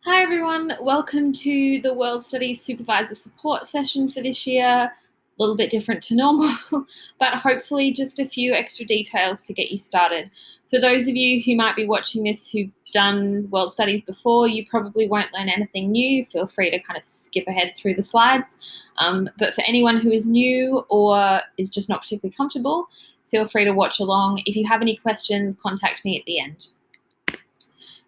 Hi everyone, welcome to the World Studies Supervisor Support session for this year. A little bit different to normal, but hopefully just a few extra details to get you started. For those of you who might be watching this who've done World Studies before, you probably won't learn anything new. Feel free to kind of skip ahead through the slides. But for anyone who is new or is just not particularly comfortable, feel free to watch along. If you have any questions, contact me at the end.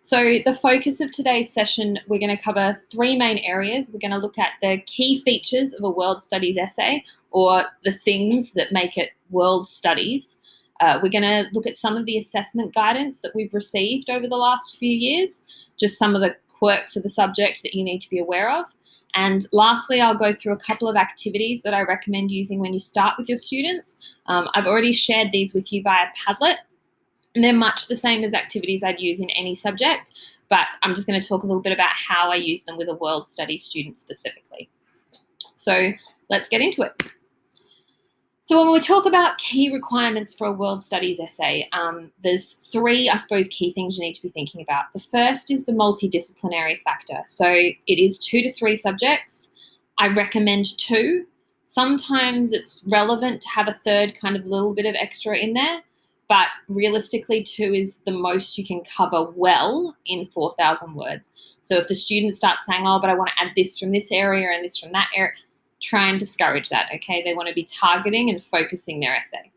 So the focus of today's session, we're going to cover three main areas. We're going to look at the key features of a world studies essay, or the things that make it world studies. We're going to look at some of the assessment guidance that we've received over the last few years, just some of the quirks of the subject that you need to be aware of. And lastly, I'll go through a couple of activities that I recommend using when you start with your students. I've already shared these with you via Padlet. And they're much the same as activities I'd use in any subject, but I'm just going to talk a little bit about how I use them with a world studies student specifically. So let's get into it. So when we talk about key requirements for a world studies essay, there's three, I suppose, key things you need to be thinking about. The first is the multidisciplinary factor. So it is 2 to 3 subjects. I recommend 2. Sometimes it's relevant to have a third kind of little bit of extra in there. But realistically, 2 is the most you can cover well in 4,000 words. So if the student starts saying, oh, but I want to add this from this area and this from that area, try and discourage that, okay? They want to be targeting and focusing their essay.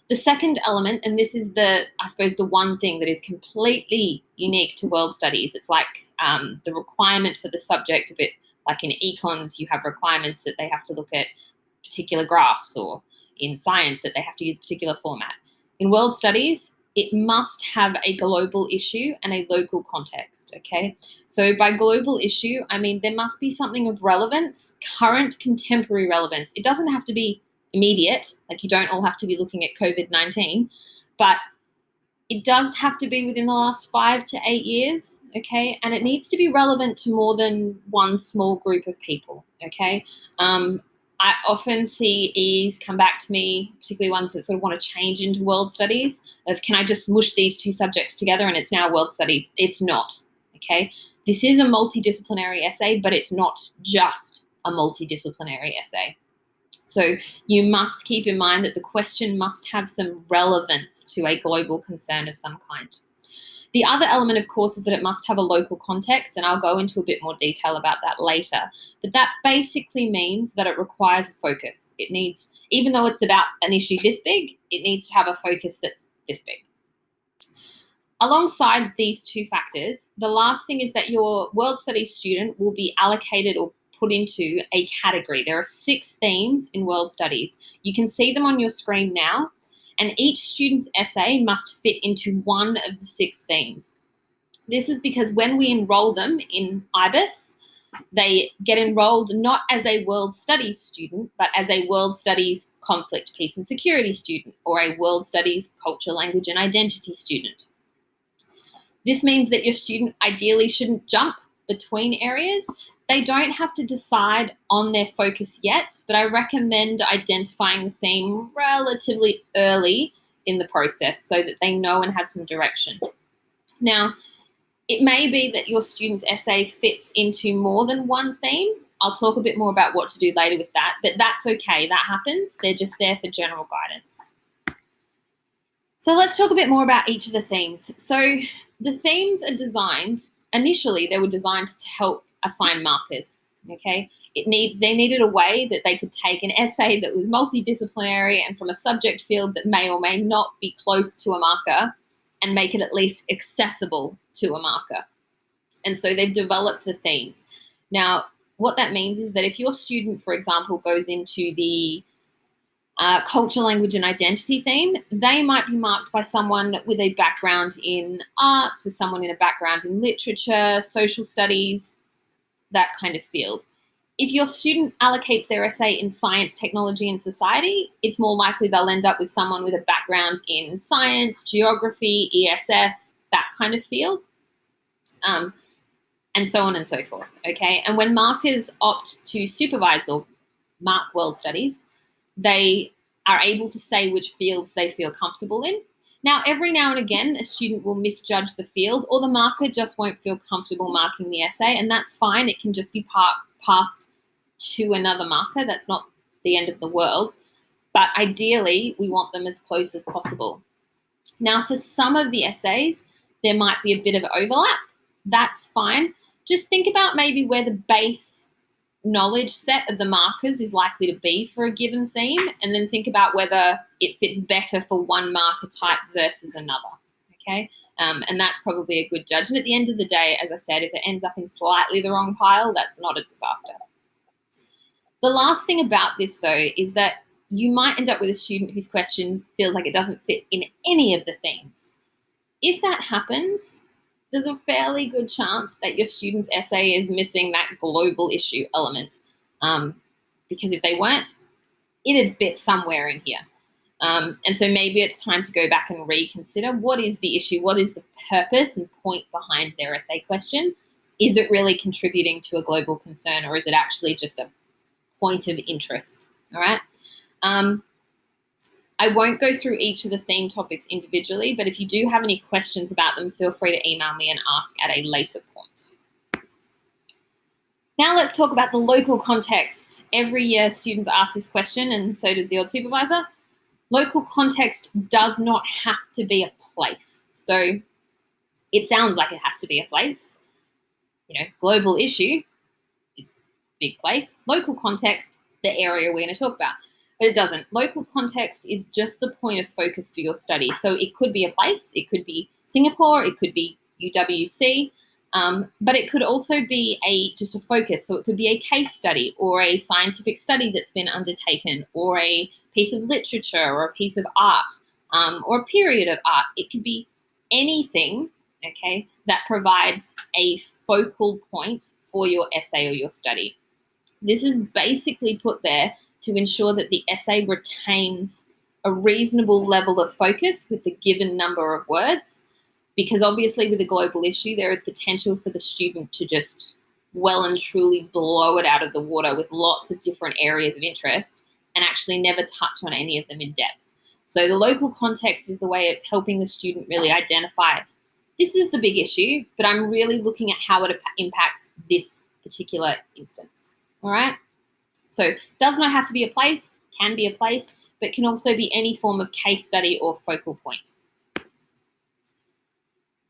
The second element, and this is I suppose the one thing that is completely unique to world studies, it's like the requirement for the subject, a bit like in econs, you have requirements that they have to look at particular graphs, or in science that they have to use a particular format. In world studies, it must have a global issue and a local context, okay? So by global issue, I mean there must be something of relevance, current contemporary relevance. It doesn't have to be immediate, like you don't all have to be looking at COVID-19, but it does have to be within the last 5 to 8 years, okay? And it needs to be relevant to more than one small group of people, okay? I often see E's come back to me, particularly ones that sort of want to change into world studies, of can I just mush these 2 subjects together and it's now world studies? It's not, okay? This is a multidisciplinary essay, but it's not just a multidisciplinary essay. So you must keep in mind that the question must have some relevance to a global concern of some kind. The other element, of course, is that it must have a local context, and I'll go into a bit more detail about that later. But that basically means that it requires a focus. It needs, even though it's about an issue this big, it needs to have a focus that's this big. Alongside these 2 factors, the last thing is that your world studies student will be allocated or put into a category. There are 6 themes in world studies. You can see them on your screen now. And each student's essay must fit into one of the 6 themes. This is because when we enroll them in IBIS, they get enrolled not as a world studies student, but as a world studies conflict, peace and security student, or a world studies culture, language and identity student. This means that your student ideally shouldn't jump between areas. They don't have to decide on their focus yet, but I recommend identifying the theme relatively early in the process so that they know and have some direction. Now, it may be that your student's essay fits into more than one theme. I'll talk a bit more about what to do later with that, but that's okay. That happens. They're just there for general guidance. So let's talk a bit more about each of the themes. So the themes are designed, initially they were designed to help assign markers, okay? They needed a way that they could take an essay that was multidisciplinary and from a subject field that may or may not be close to a marker and make it at least accessible to a marker. And so they've developed the themes. Now, what that means is that if your student, for example, goes into the culture, language and identity theme, they might be marked by someone with a background in arts, with someone in a background in literature, social studies, that kind of field. If your student allocates their essay in science, technology and society, it's more likely they'll end up with someone with a background in science, geography, ESS, that kind of field, and so on and so forth, okay? And when markers opt to supervise or mark world studies, they are able to say which fields they feel comfortable in. Now, every now and again, a student will misjudge the field, or the marker just won't feel comfortable marking the essay, and that's fine. It can just be passed to another marker. That's not the end of the world. But ideally, we want them as close as possible. Now, for some of the essays, there might be a bit of overlap. That's fine. Just think about maybe where the base knowledge set of the markers is likely to be for a given theme, and then think about whether it fits better for one marker type versus another, okay? And that's probably a good judge. And at the end of the day, as I said, if it ends up in slightly the wrong pile, that's not a disaster. The last thing about this, though, is that you might end up with a student whose question feels like it doesn't fit in any of the themes. If that happens, there's a fairly good chance that your student's essay is missing that global issue element. Because if they weren't, it'd fit somewhere in here. And so maybe it's time to go back and reconsider what is the issue, what is the purpose and point behind their essay question? Is it really contributing to a global concern, or is it actually just a point of interest? All right. I won't go through each of the theme topics individually, but if you do have any questions about them, feel free to email me and ask at a later point. Now let's talk about the local context. Every year students ask this question, and so does the odd supervisor. Local context does not have to be a place. So it sounds like it has to be a place. You know, global issue is big place. Local context, the area we're going to talk about. But it doesn't. Local context is just the point of focus for your study. So it could be a place, it could be Singapore, it could be UWC, but it could also be just a focus. So it could be a case study or a scientific study that's been undertaken, or a piece of literature or a piece of art, or a period of art. It could be anything, okay, that provides a focal point for your essay or your study. This is basically put there to ensure that the essay retains a reasonable level of focus with the given number of words, because obviously with a global issue, there is potential for the student to just well and truly blow it out of the water with lots of different areas of interest and actually never touch on any of them in depth. So the local context is the way of helping the student really identify, this is the big issue, but I'm really looking at how it impacts this particular instance, all right? So does not have to be a place, can be a place, but can also be any form of case study or focal point.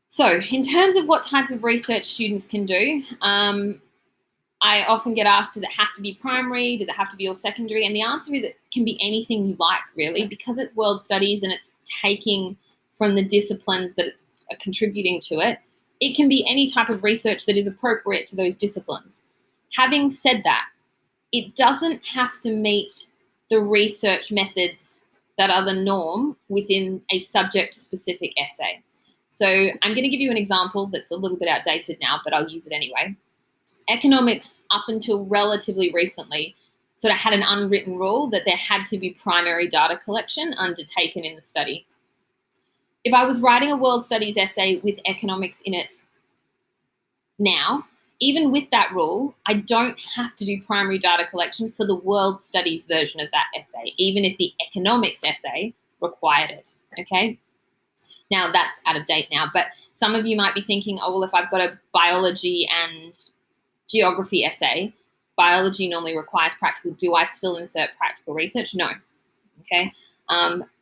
So in terms of what type of research students can do, I often get asked, does it have to be primary? Does it have to be all secondary? And the answer is it can be anything you like, really, because it's world studies and it's taking from the disciplines that it's contributing to it. It can be any type of research that is appropriate to those disciplines. Having said that, it doesn't have to meet the research methods that are the norm within a subject-specific essay. So I'm going to give you an example that's a little bit outdated now, but I'll use it anyway. Economics, up until relatively recently, sort of had an unwritten rule that there had to be primary data collection undertaken in the study. If I was writing a world studies essay with economics in it now, even with that rule, I don't have to do primary data collection for the world studies version of that essay, even if the economics essay required it, okay? Now, that's out of date now, but some of you might be thinking, oh, well, if I've got a biology and geography essay, biology normally requires practical. Do I still insert practical research? No, okay?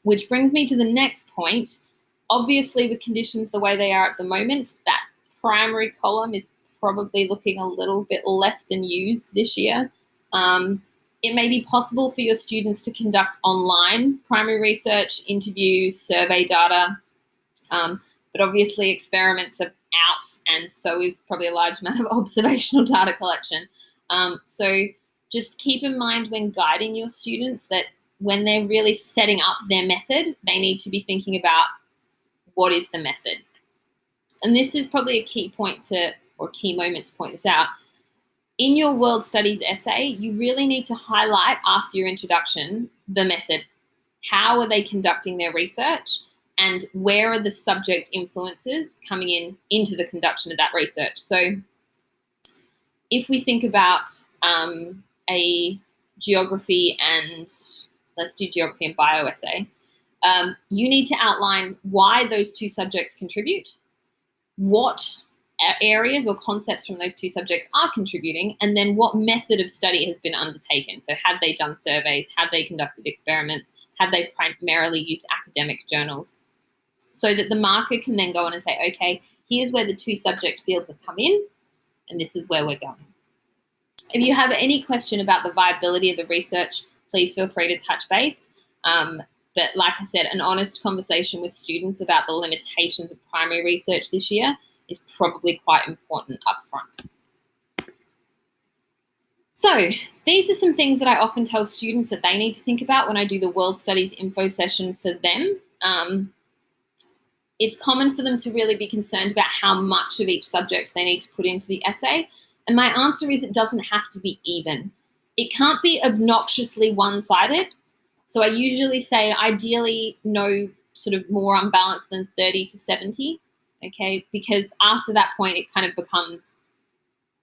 Which brings me to the next point. Obviously, with conditions the way they are at the moment, that primary column is probably looking a little bit less than used this year. It may be possible for your students to conduct online primary research, interviews, survey data, but obviously experiments are out, and so is probably a large amount of observational data collection. So just keep in mind when guiding your students that when they're really setting up their method, they need to be thinking about what is the method. And this is probably a key point or key moment to point this out. In your world studies essay, you really need to highlight after your introduction the method. How are they conducting their research? And where are the subject influences coming into the conduction of that research? So if we think about a geography and, let's do geography and bio essay, You need to outline why those two subjects contribute, what areas or concepts from those two subjects are contributing, and then what method of study has been undertaken. So have they done surveys? Have they conducted experiments? Have they primarily used academic journals? So that the marker can then go on and say, okay, here's where the two subject fields have come in, and this is where we're going. If you have any question about the viability of the research, please feel free to touch base. But like I said, an honest conversation with students about the limitations of primary research this year is probably quite important up front. So these are some things that I often tell students that they need to think about when I do the World Studies info session for them. It's common for them to really be concerned about how much of each subject they need to put into the essay. And my answer is it doesn't have to be even. It can't be obnoxiously one-sided. So I usually say ideally no sort of more unbalanced than 30 to 70, okay? Because after that point, it kind of becomes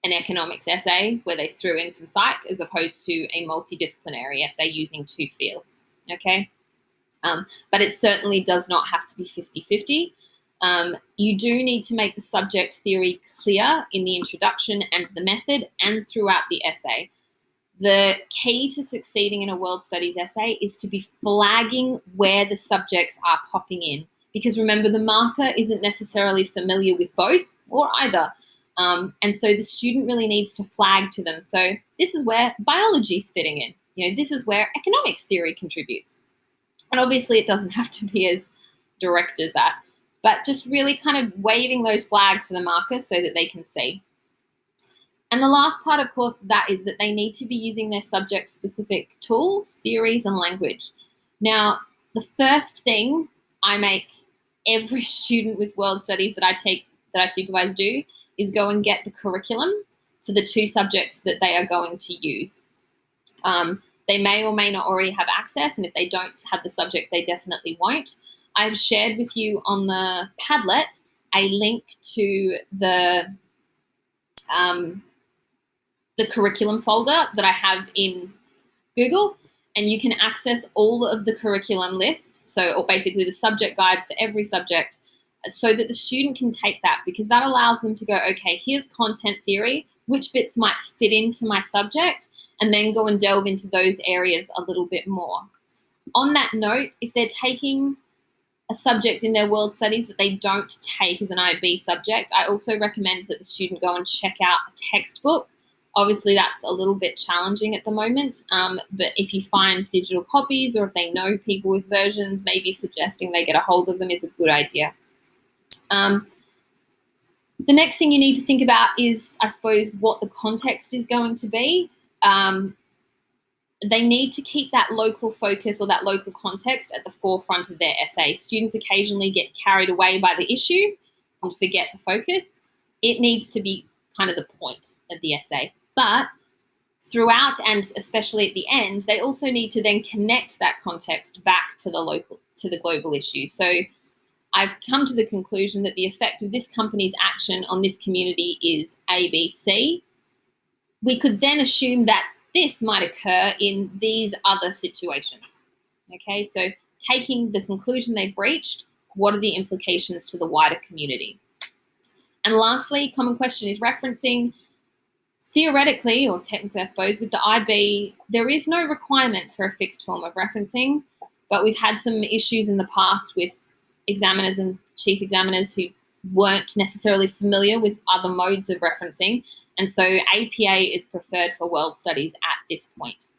an economics essay where they threw in some psych as opposed to a multidisciplinary essay using two fields, okay? But it certainly does not have to be 50-50. You do need to make the subject theory clear in the introduction and the method and throughout the essay. The key to succeeding in a world studies essay is to be flagging where the subjects are popping in. Because remember, the marker isn't necessarily familiar with both or either. And so the student really needs to flag to them. So this is where biology is fitting in. You know, this is where economics theory contributes. And obviously it doesn't have to be as direct as that, but just really kind of waving those flags for the marker so that they can see. And the last part, of course, of that is that they need to be using their subject-specific tools, theories, and language. Now, the first thing I make every student with world studies that I supervise do is go and get the curriculum for the two subjects that they are going to use. They may or may not already have access, and if they don't have the subject, they definitely won't. I've shared with you on the Padlet a link to the curriculum folder that I have in Google, and you can access all of the curriculum lists, or basically the subject guides for every subject, so that the student can take that, because that allows them to go, okay, here's content theory, which bits might fit into my subject, and then go and delve into those areas a little bit more. On that note, if they're taking a subject in their world studies that they don't take as an IB subject, I also recommend that the student go and check out a textbook. Obviously, that's a little bit challenging at the moment, but if you find digital copies or if they know people with versions, maybe suggesting they get a hold of them is a good idea. The next thing you need to think about is, I suppose, what the context is going to be. They need to keep that local focus or that local context at the forefront of their essay. Students occasionally get carried away by the issue and forget the focus. It needs to be kind of the point of the essay. But throughout, and especially at the end, they also need to then connect that context back to the global issue. So I've come to the conclusion that the effect of this company's action on this community is ABC. We could then assume that this might occur in these other situations. Okay, so taking the conclusion they've reached, what are the implications to the wider community? And lastly, common question is referencing. Theoretically, or technically, I suppose, with the IB, there is no requirement for a fixed form of referencing, but we've had some issues in the past with examiners and chief examiners who weren't necessarily familiar with other modes of referencing. And so APA is preferred for world studies at this point.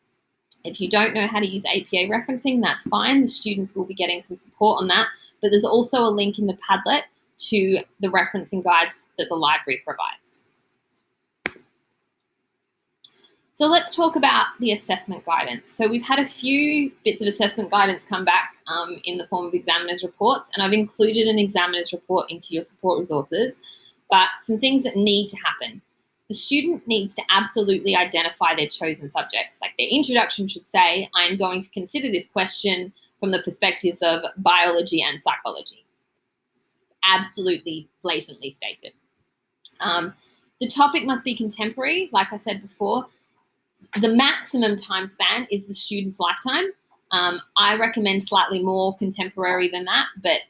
If you don't know how to use APA referencing, that's fine. The students will be getting some support on that. But there's also a link in the Padlet to the referencing guides that the library provides. So let's talk about the assessment guidance. So we've had a few bits of assessment guidance come back in the form of examiners' reports, and I've included an examiner's report into your support resources, but some things that need to happen. The student needs to absolutely identify their chosen subjects. Like their introduction should say, I'm going to consider this question from the perspectives of biology and psychology. Absolutely blatantly stated. The topic must be contemporary, like I said before. The maximum time span is the student's lifetime. I recommend slightly more contemporary than that, but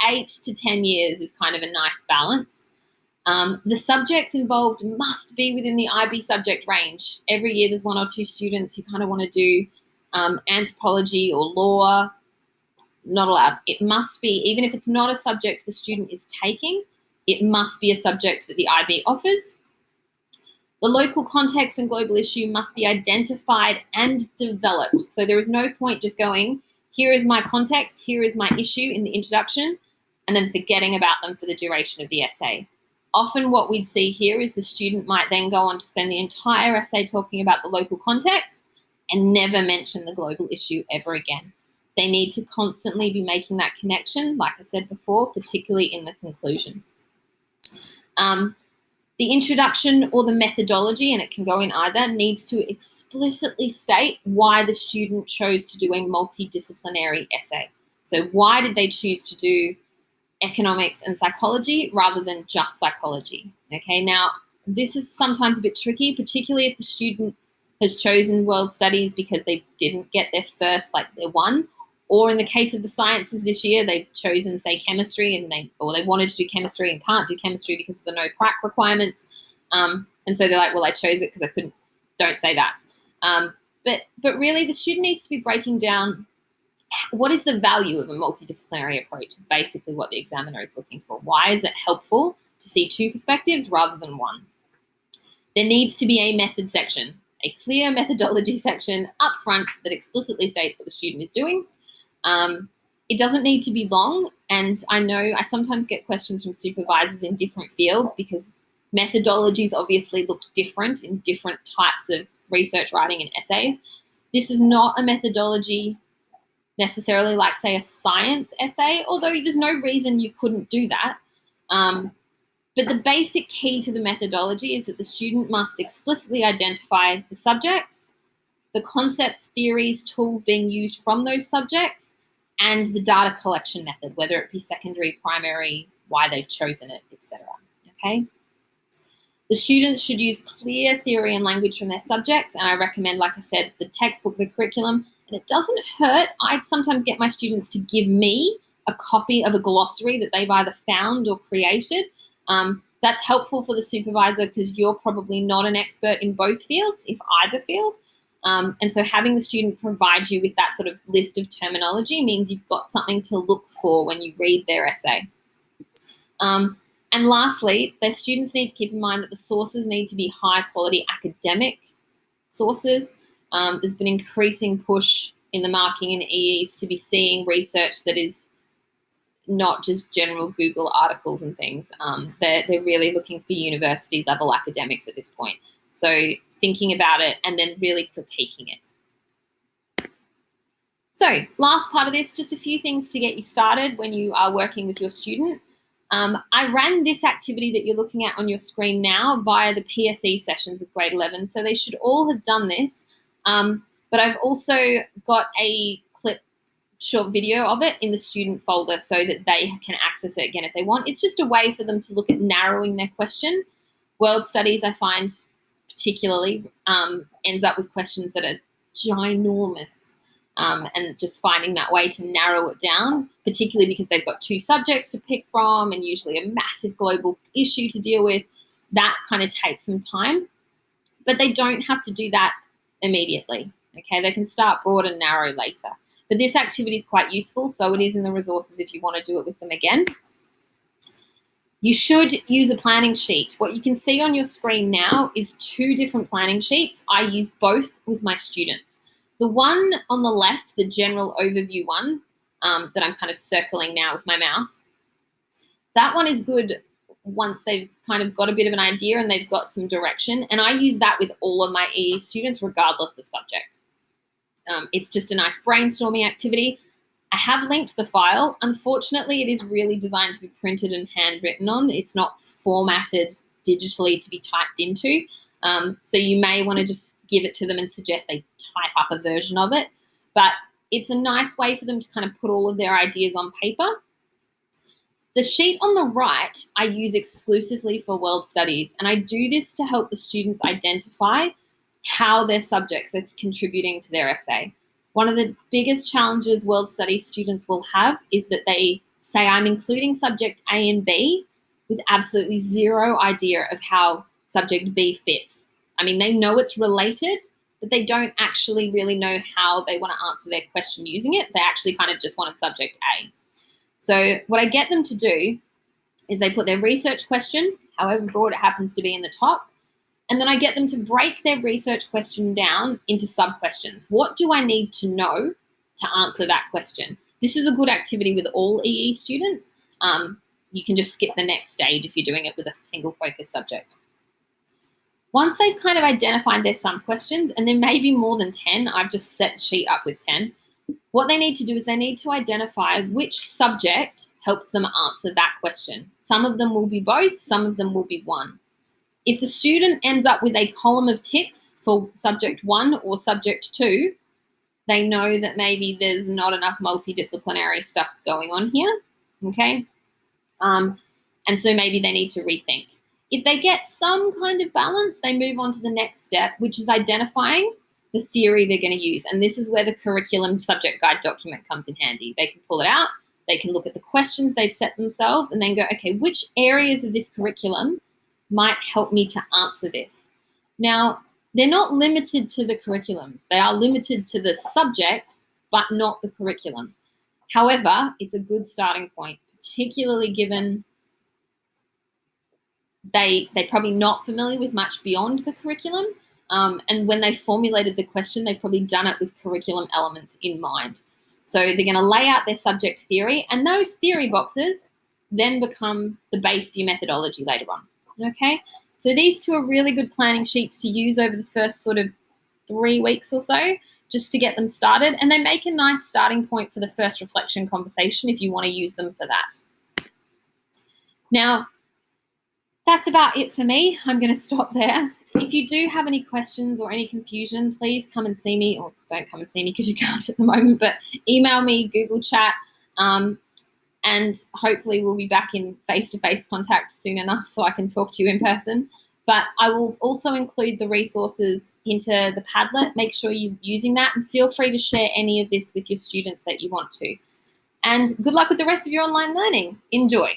8 to 10 years is kind of a nice balance. The subjects involved must be within the IB subject range. Every year there's 1 or 2 students who kind of want to do anthropology or law. Not allowed. It must be, even if it's not a subject the student is taking, it must be a subject that the IB offers. The local context and global issue must be identified and developed. So there is no point just going, here is my context, here is my issue in the introduction, and then forgetting about them for the duration of the essay. Often what we'd see here is the student might then go on to spend the entire essay talking about the local context and never mention the global issue ever again. They need to constantly be making that connection, like I said before, particularly in the conclusion. The introduction or the methodology, and it can go in either, needs to explicitly state why the student chose to do a multidisciplinary essay. So why did they choose to do economics and psychology rather than just psychology? Okay, now this is sometimes a bit tricky, particularly if the student has chosen world studies because they didn't get their first, like their one, or in the case of the sciences this year, they've chosen, say, chemistry, and they wanted to do chemistry and can't do chemistry because of the no prac requirements. And so they're like, well, I chose it because I couldn't. Don't say that. But really, the student needs to be breaking down what is the value of a multidisciplinary approach is basically what the examiner is looking for. Why is it helpful to see 2 perspectives rather than 1? There needs to be a method section, a clear methodology section up front that explicitly states what the student is doing. It doesn't need to be long, and I know I sometimes get questions from supervisors in different fields because methodologies obviously look different in different types of research writing and essays. This is not a methodology necessarily like, say, a science essay, although there's no reason you couldn't do that. But the basic key to the methodology is that the student must explicitly identify the subjects, the concepts, theories, tools being used from those subjects, and the data collection method, whether it be secondary, primary, why they've chosen it, etc. Okay? The students should use clear theory and language from their subjects, and I recommend, like I said, the textbook, the curriculum, and it doesn't hurt. I'd sometimes get my students to give me a copy of a glossary that they've either found or created. That's helpful for the supervisor because you're probably not an expert in both fields, if either field. And so having the student provide you with that sort of list of terminology means you've got something to look for when you read their essay. And lastly, their students need to keep in mind that the sources need to be high quality academic sources. There's been increasing push in the marking and EEs to be seeing research that is not just general Google articles and things. They're really looking for university level academics at this point. So thinking about it and then really critiquing it. So last part of this, just a few things to get you started when you are working with your student. I ran this activity that you're looking at on your screen now via the PSE sessions with grade 11. So they should all have done this. But I've also got a short video of it in the student folder so that they can access it again if they want. It's just a way for them to look at narrowing their question. World studies, I find, particularly ends up with questions that are ginormous, and just finding that way to narrow it down, particularly because they've got 2 subjects to pick from and usually a massive global issue to deal with. That kind of takes some time, but they don't have to do that immediately. Okay, they can start broad and narrow later. But this activity is quite useful, so it is in the resources if you want to do it with them again. You should use a planning sheet. What you can see on your screen now is 2 different planning sheets. I use both with my students. The one on the left, the general overview one, that I'm kind of circling now with my mouse, that one is good once they've kind of got a bit of an idea and they've got some direction. And I use that with all of my EE students, regardless of subject. It's just a nice brainstorming activity. I have linked the file. Unfortunately, it is really designed to be printed and handwritten on. It's not formatted digitally to be typed into. So you may want to just give it to them and suggest they type up a version of it. But it's a nice way for them to kind of put all of their ideas on paper. The sheet on the right, I use exclusively for world studies. And I do this to help the students identify how their subjects are contributing to their essay. One of the biggest challenges world studies students will have is that they say, I'm including subject A and B with absolutely zero idea of how subject B fits. I mean, they know it's related, but they don't actually really know how they want to answer their question using it. They actually kind of just wanted subject A. So what I get them to do is they put their research question, however broad it happens to be, in the top, and then I get them to break their research question down into sub-questions. What do I need to know to answer that question? This is a good activity with all EE students. You can just skip the next stage if you're doing it with a single focus subject. Once they've kind of identified their sub-questions, and there may be more than 10, I've just set the sheet up with 10, what they need to do is they need to identify which subject helps them answer that question. Some of them will be both, some of them will be one. If the student ends up with a column of ticks for subject 1 or subject 2, they know that maybe there's not enough multidisciplinary stuff going on here, okay? And so maybe they need to rethink. If they get some kind of balance, they move on to the next step, which is identifying the theory they're going to use. And this is where the curriculum subject guide document comes in handy. They can pull it out, they can look at the questions they've set themselves and then go, okay, which areas of this curriculum might help me to answer this? Now, they're not limited to the curriculums. They are limited to the subject, but not the curriculum. However, it's a good starting point, particularly given they're probably not familiar with much beyond the curriculum. And when they formulated the question, they've probably done it with curriculum elements in mind. So they're going to lay out their subject theory, and those theory boxes then become the base for your methodology later on. Okay, so these two are really good planning sheets to use over the first sort of 3 weeks or so, just to get them started. And they make a nice starting point for the first reflection conversation if you want to use them for that. Now, that's about it for me. I'm going to stop there. If you do have any questions or any confusion, please come and see me, or don't come and see me because you can't at the moment, but email me, Google chat, and hopefully we'll be back in face-to-face contact soon enough so I can talk to you in person. But I will also include the resources into the Padlet. Make sure you're using that, and feel free to share any of this with your students that you want to. And good luck with the rest of your online learning. Enjoy.